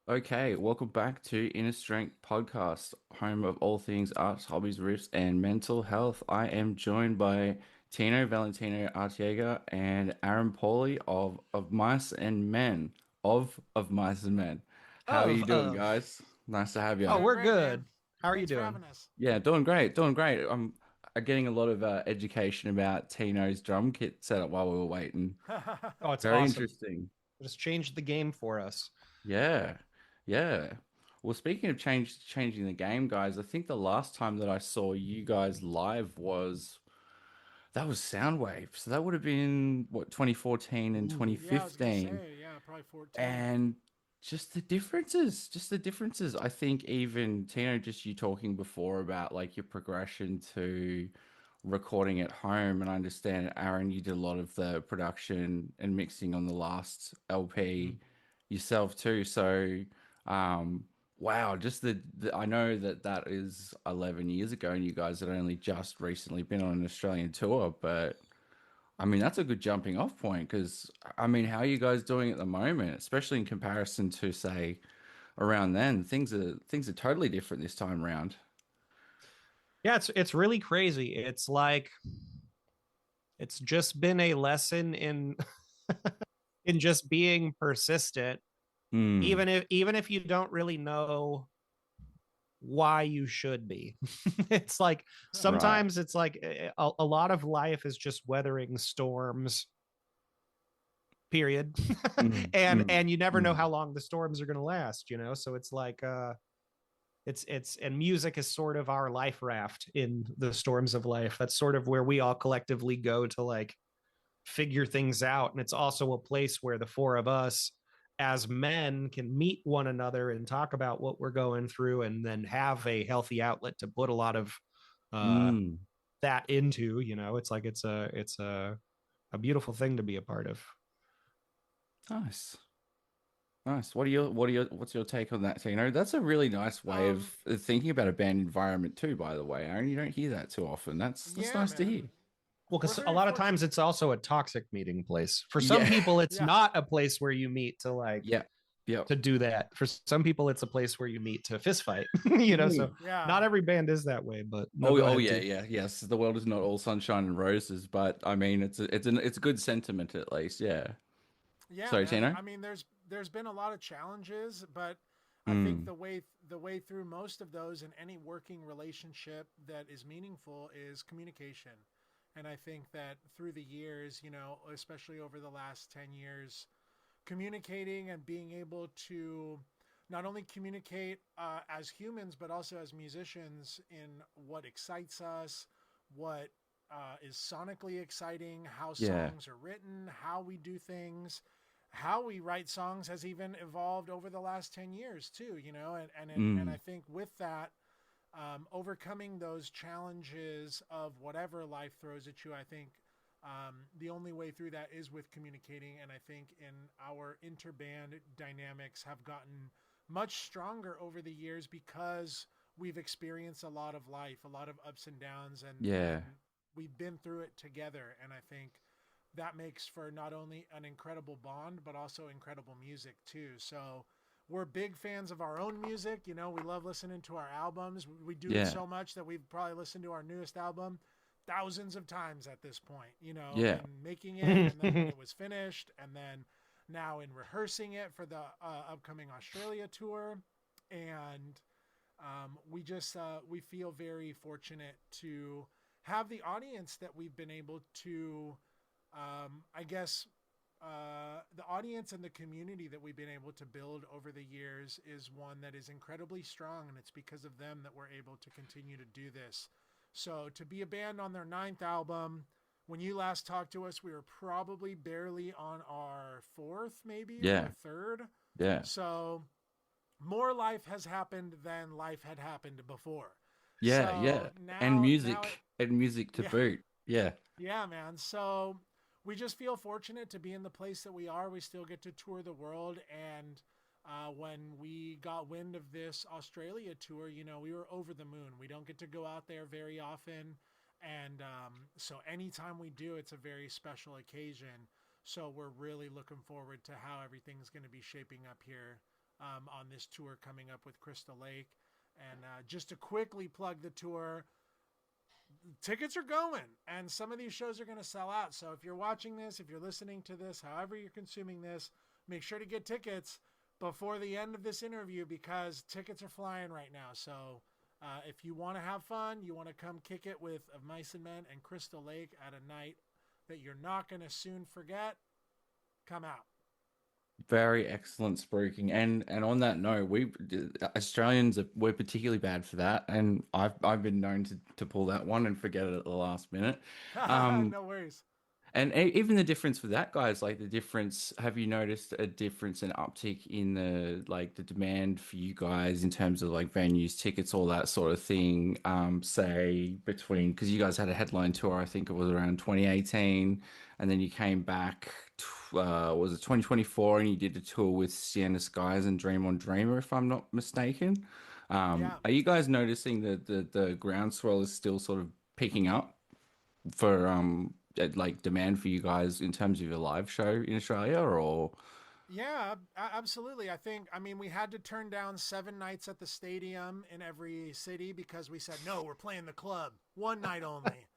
Okay, welcome back to Inner Strength Podcast, home of all things arts, hobbies, riffs, and mental health. I am joined by Valentino Artega and Aaron Pauley of Mice and Men. Of Mice and Men. How are you doing, Of. guys? Nice to have you. Oh, Doing we're great, man. good. How are you Thanks for doing? having us. Yeah, doing great, doing great. I'm getting a lot of education about Tino's drum kit setup while we were waiting. Oh, it's Very awesome. interesting. Just changed the game for us. Yeah, yeah. Well, speaking of changing the game, guys, I think the last time that I saw you guys live was that was Soundwave. So that would have been what 2014 and Ooh. Yeah, I was gonna 2015. say, yeah, probably 14. And just the differences. I think even Tino, just you talking before about like your progression to recording at home, and I understand Aaron, you did a lot of the production and mixing on the last LP Mhm. yourself too. So, wow, I know that that is 11 years ago, and you guys had only just recently been on an Australian tour, but. I mean, that's a good jumping off point because, I mean, how are you guys doing at the moment, especially in comparison to, say, around then? Things are totally different this time around. Yeah, it's really crazy. It's like it's just been a lesson in in just being persistent, Hmm. even if you don't really know why you should be. It's like Right. sometimes it's like a lot of life is just weathering storms, period. Mm, mm, And you never know mm. how long the storms are going to last, you know? So it's like it's and music is sort of our life raft in the storms of life. That's sort of where we all collectively go to like figure things out, and it's also a place where the four of us as men can meet one another and talk about what we're going through and then have a healthy outlet to put a lot of uh Mm. that into, you know. It's like it's a beautiful thing to be a part of. Nice. Nice. What's your take on that? So, that's a really nice way Um, of thinking about a band environment too, by the way, Aaron. You don't hear that too often. That's yeah, nice to man. hear. Well, We're because a very lot of times fortunate. it's also a toxic meeting place. For some Yeah. people it's Yeah, not a place where you meet to like Yeah. Yep. to do that. For some people, it's a place where you meet to fist fight. You know, so Mm. yeah, not every band is that way. But no, Oh, go oh ahead, yeah, too. yeah, yes. The world is not all sunshine and roses, but I mean, it's a good sentiment at least. Yeah. yeah, Sorry, man. Tino. I mean, there's been a lot of challenges, but I think Mm. the way through most of those in any working relationship that is meaningful is communication. And I think that through the years, especially over the last 10 years, communicating and being able to not only communicate as humans but also as musicians in what excites us, what is sonically exciting, how Yeah. songs are written, how we do things, how we write songs has even evolved over the last 10 years too, and I Mm. think with that, overcoming those challenges of whatever life throws at you, I think the only way through that is with communicating. And I think in our interband dynamics have gotten much stronger over the years because we've experienced a lot of life, a lot of ups and downs, and Yeah. we've been through it together. And I think that makes for not only an incredible bond but also incredible music too. So we're big fans of our own music. We love listening to our albums. We do it Yeah. so much that we've probably listened to our newest album thousands of times at this point, Yeah. in making it, and then when it was finished, and then now in rehearsing it for the upcoming Australia tour. And we feel very fortunate to have the audience that we've been able to, I guess, the audience and the community that we've been able to build over the years is one that is incredibly strong, and it's because of them that we're able to continue to do this. So to be a band on their ninth album, when you last talked to us, we were probably barely on our fourth, maybe, or Yeah. third. Yeah. So more life has happened than life had happened before. Yeah. So Yeah. And now, music to yeah, boot. Yeah. yeah, man. So we just feel fortunate to be in the place that we are. We still get to tour the world. And when we got wind of this Australia tour, we were over the moon. We don't get to go out there very often. And so anytime we do, it's a very special occasion. So we're really looking forward to how everything's going to be shaping up here on this tour coming up with Crystal Lake. And just to quickly plug the tour, tickets are going, and some of these shows are going to sell out. So if you're watching this, if you're listening to this, however you're consuming this, make sure to get tickets before the end of this interview, because tickets are flying right now. So if you want to have fun, you want to come kick it with Of Mice and Men and Crystal Lake at a night that you're not going to soon forget, come out. Very excellent spruiking. And on that note, we Australians we're particularly bad for that, and I've been known to pull that one and forget it at the last minute. No worries. And even the difference with that, guys, like the difference, have you noticed a difference, an uptick in the demand for you guys in terms of like venues, tickets, all that sort of thing? Say between, because you guys had a headline tour, I think it was around 2018, and then you came back, was it 2024, and you did a tour with Sienna Skies and Dream on Dreamer, if I'm not mistaken. Yeah. Are you guys noticing that the groundswell is still sort of picking up for like demand for you guys in terms of your live show in Australia, or Yeah, absolutely. I mean, we had to turn down 7 nights at the stadium in every city because we said, no, we're playing the club one night only.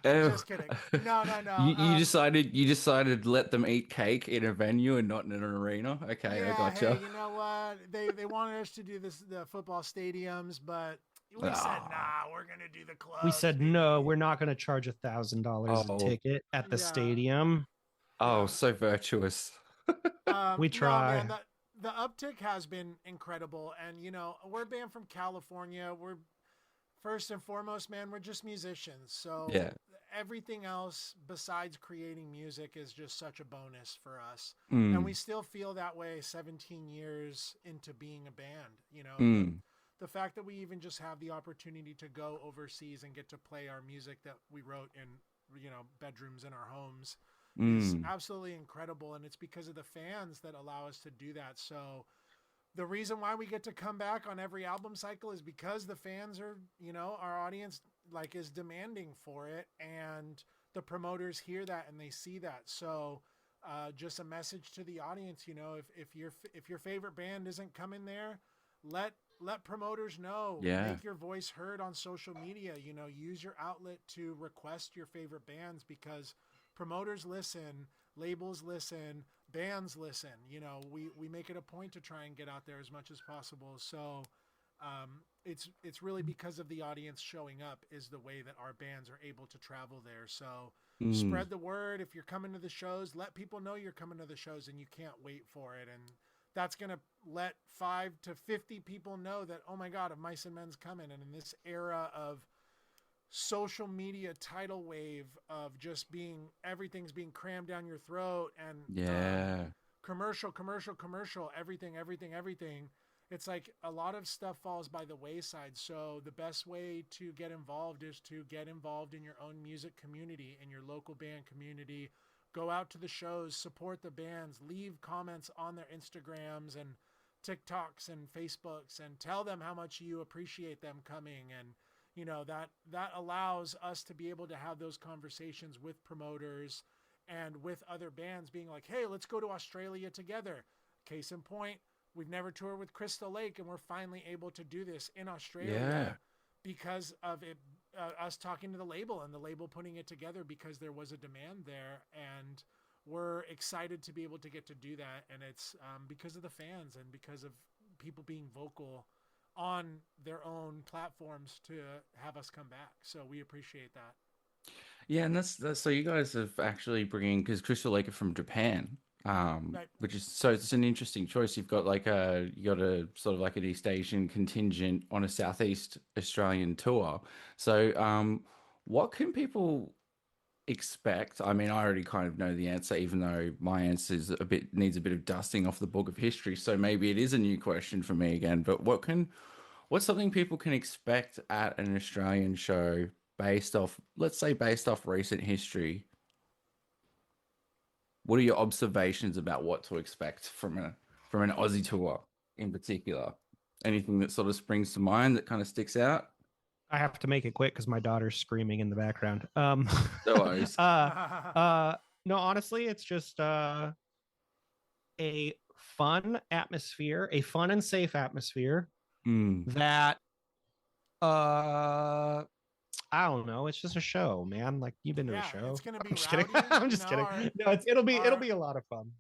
Oh, Just kidding. No, no, no. you decided to let them eat cake in a venue and not in an arena. Okay, I Yeah, hey, gotcha. you know what? They wanted us to do the football stadiums, but we said, Ah, nah, we're gonna do the We clubs, said no, baby. we're not going to charge $1,000 a oh, ticket at the Yeah, stadium. oh, yeah. so virtuous. We No, try. man, the uptick has been incredible, and we're a band from California. We're first and foremost, man, we're just musicians. So Yeah. everything else besides creating music is just such a bonus for us. And we Mm, still feel that way 17 years into being a band. mm, The fact that we even just have the opportunity to go overseas and get to play our music that we wrote in, bedrooms in our homes is mm. absolutely incredible. And it's because of the fans that allow us to do that. So the reason why we get to come back on every album cycle is because the fans are, our audience like is demanding for it, and the promoters hear that and they see that. So just a message to the audience, if your favorite band isn't coming there, let promoters know. Yeah. Make your voice heard on social media. Use your outlet to request your favorite bands, because promoters listen, labels listen, bands listen. We make it a point to try and get out there as much as possible. So it's really because of the audience showing up is the way that our bands are able to travel there. So Mm. spread the word. If you're coming to the shows, let people know you're coming to the shows and you can't wait for it. And that's going to let 5 to 50 people know that, oh my God, Of Mice and Men's coming. And in this era of social media tidal wave of just everything's being crammed down your throat, and Yeah. commercial, everything, it's like a lot of stuff falls by the wayside. So the best way to get involved is to get involved in your own music community, in your local band community. Go out to the shows, support the bands, leave comments on their Instagrams and TikToks and Facebooks, and tell them how much you appreciate them coming. And that allows us to be able to have those conversations with promoters and with other bands, being like, hey, let's go to Australia together. Case in point, we've never toured with Crystal Lake, and we're finally able to do this in Australia Yeah. because of it, us talking to the label and the label putting it together, because there was a demand there. And we're excited to be able to get to do that. And it's because of the fans and because of people being vocal on their own platforms to have us come back. So we appreciate that. Yeah, and that's so you guys have actually bringing, because Crystal Lake are from Japan, Right. which is, so it's an interesting choice. You got a sort of like an East Asian contingent on a Southeast Australian tour. So what can people expect? I mean, I already kind of know the answer, even though my answer is needs a bit of dusting off the book of history. So maybe it is a new question for me again. But what's something people can expect at an Australian show based off, let's say, based off recent history? What are your observations about what to expect from an Aussie tour in particular? Anything that sort of springs to mind that kind of sticks out? I have to make it quick because my daughter's screaming in the background. No worries. uh, no, honestly, it's just a fun atmosphere, a fun and safe atmosphere Mm. that uh I don't know. It's just a show, man. Like you've been to a Yeah, it's show. gonna I'm be just kidding. rowdy. I'm You just know, kidding. our No, it'll our be a lot of fun.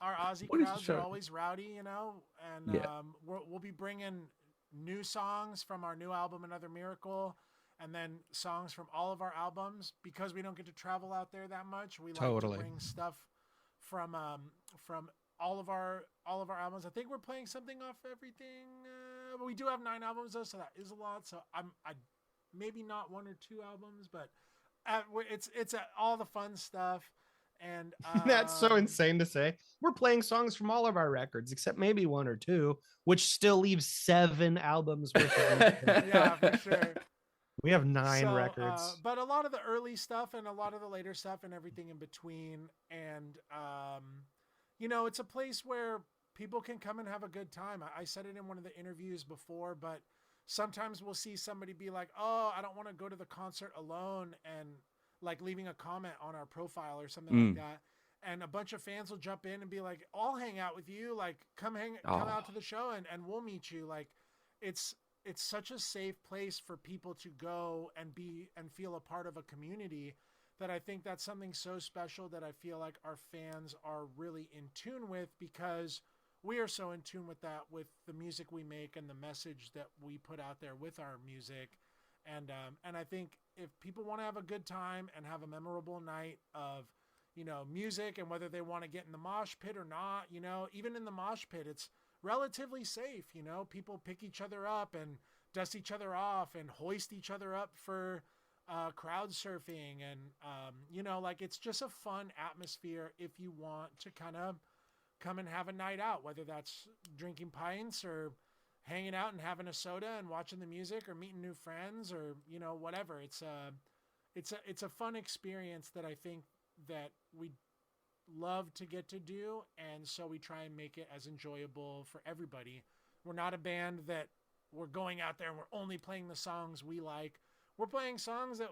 our Aussie What is the crowds are show? always rowdy, you know, and Yeah. we'll be bringing new songs from our new album, Another Miracle, and then songs from all of our albums because we don't get to travel out there that much. We like to Totally. bring stuff from all of our albums. I think we're playing something off everything, but we do have 9 albums though, so that is a lot. So I maybe not 1 or 2 albums, but it's all the fun stuff. And That's so insane to say. We're playing songs from all of our records, except maybe 1 or 2, which still leaves 7 albums worth of music. yeah, for sure. We have 9 So, records. but a lot of the early stuff and a lot of the later stuff and everything in between. And, it's a place where people can come and have a good time. I said it in one of the interviews before, but sometimes we'll see somebody be like, oh, I don't want to go to the concert alone, and like leaving a comment on our profile or something like Mm. that. And a bunch of fans will jump in and be like, I'll hang out with you. Like, come Oh, out to the show and we'll meet you. Like, it's, it's such a safe place for people to go and be and feel a part of a community, that I think that's something so special that I feel like our fans are really in tune with, because we are so in tune with that, with the music we make and the message that we put out there with our music. And I think if people want to have a good time and have a memorable night of, music, and whether they want to get in the mosh pit or not, even in the mosh pit, it's relatively safe. People pick each other up and dust each other off and hoist each other up for crowd surfing. And, like, it's just a fun atmosphere if you want to kind of come and have a night out, whether that's drinking pints or hanging out and having a soda and watching the music or meeting new friends, or, whatever. It's a fun experience that I think that we love to get to do, and so we try and make it as enjoyable for everybody. We're not a band that we're going out there and we're only playing the songs we like. We're playing songs that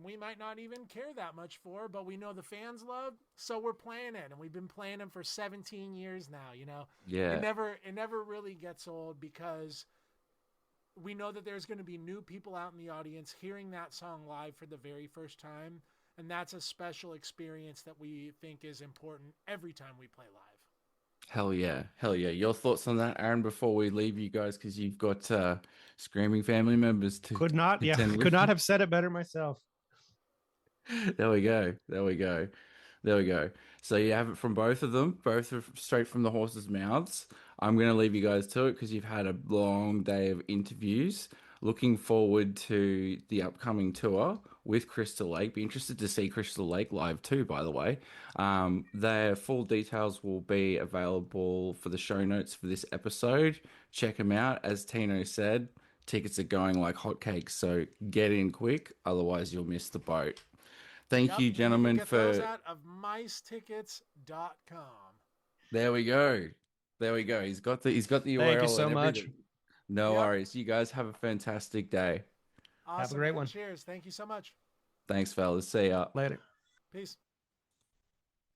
we might not even care that much for, but we know the fans love, so we're playing it, and we've been playing them for 17 years now. It yeah. never really gets old, because we know that there's going to be new people out in the audience hearing that song live for the very first time. And that's a special experience that we think is important every time we play live. Hell yeah. Hell yeah. Your thoughts on that, Aaron, before we leave you guys, because you've got screaming family members to contend Could with. not have said it better myself. There we go. There we go. There we go. So you have it from both of them, both are straight from the horses' mouths. I'm going to leave you guys to it because you've had a long day of interviews. Looking forward to the upcoming tour with Crystal Lake. Be interested to see Crystal Lake live too, by the way. Their full details will be available for the show notes for this episode. Check them out. As Tino said, tickets are going like hotcakes, so get in quick, otherwise you'll miss the boat. Thank Yep, you, and you can gentlemen, get those for. out of micetickets.com. There we go. There we go. He's got the Thank you URL so and much. everything. No Yep. worries. You guys have a fantastic day. Awesome. great one. Cheers. Thank you so much. Thanks, fellas. See ya. Later. Peace.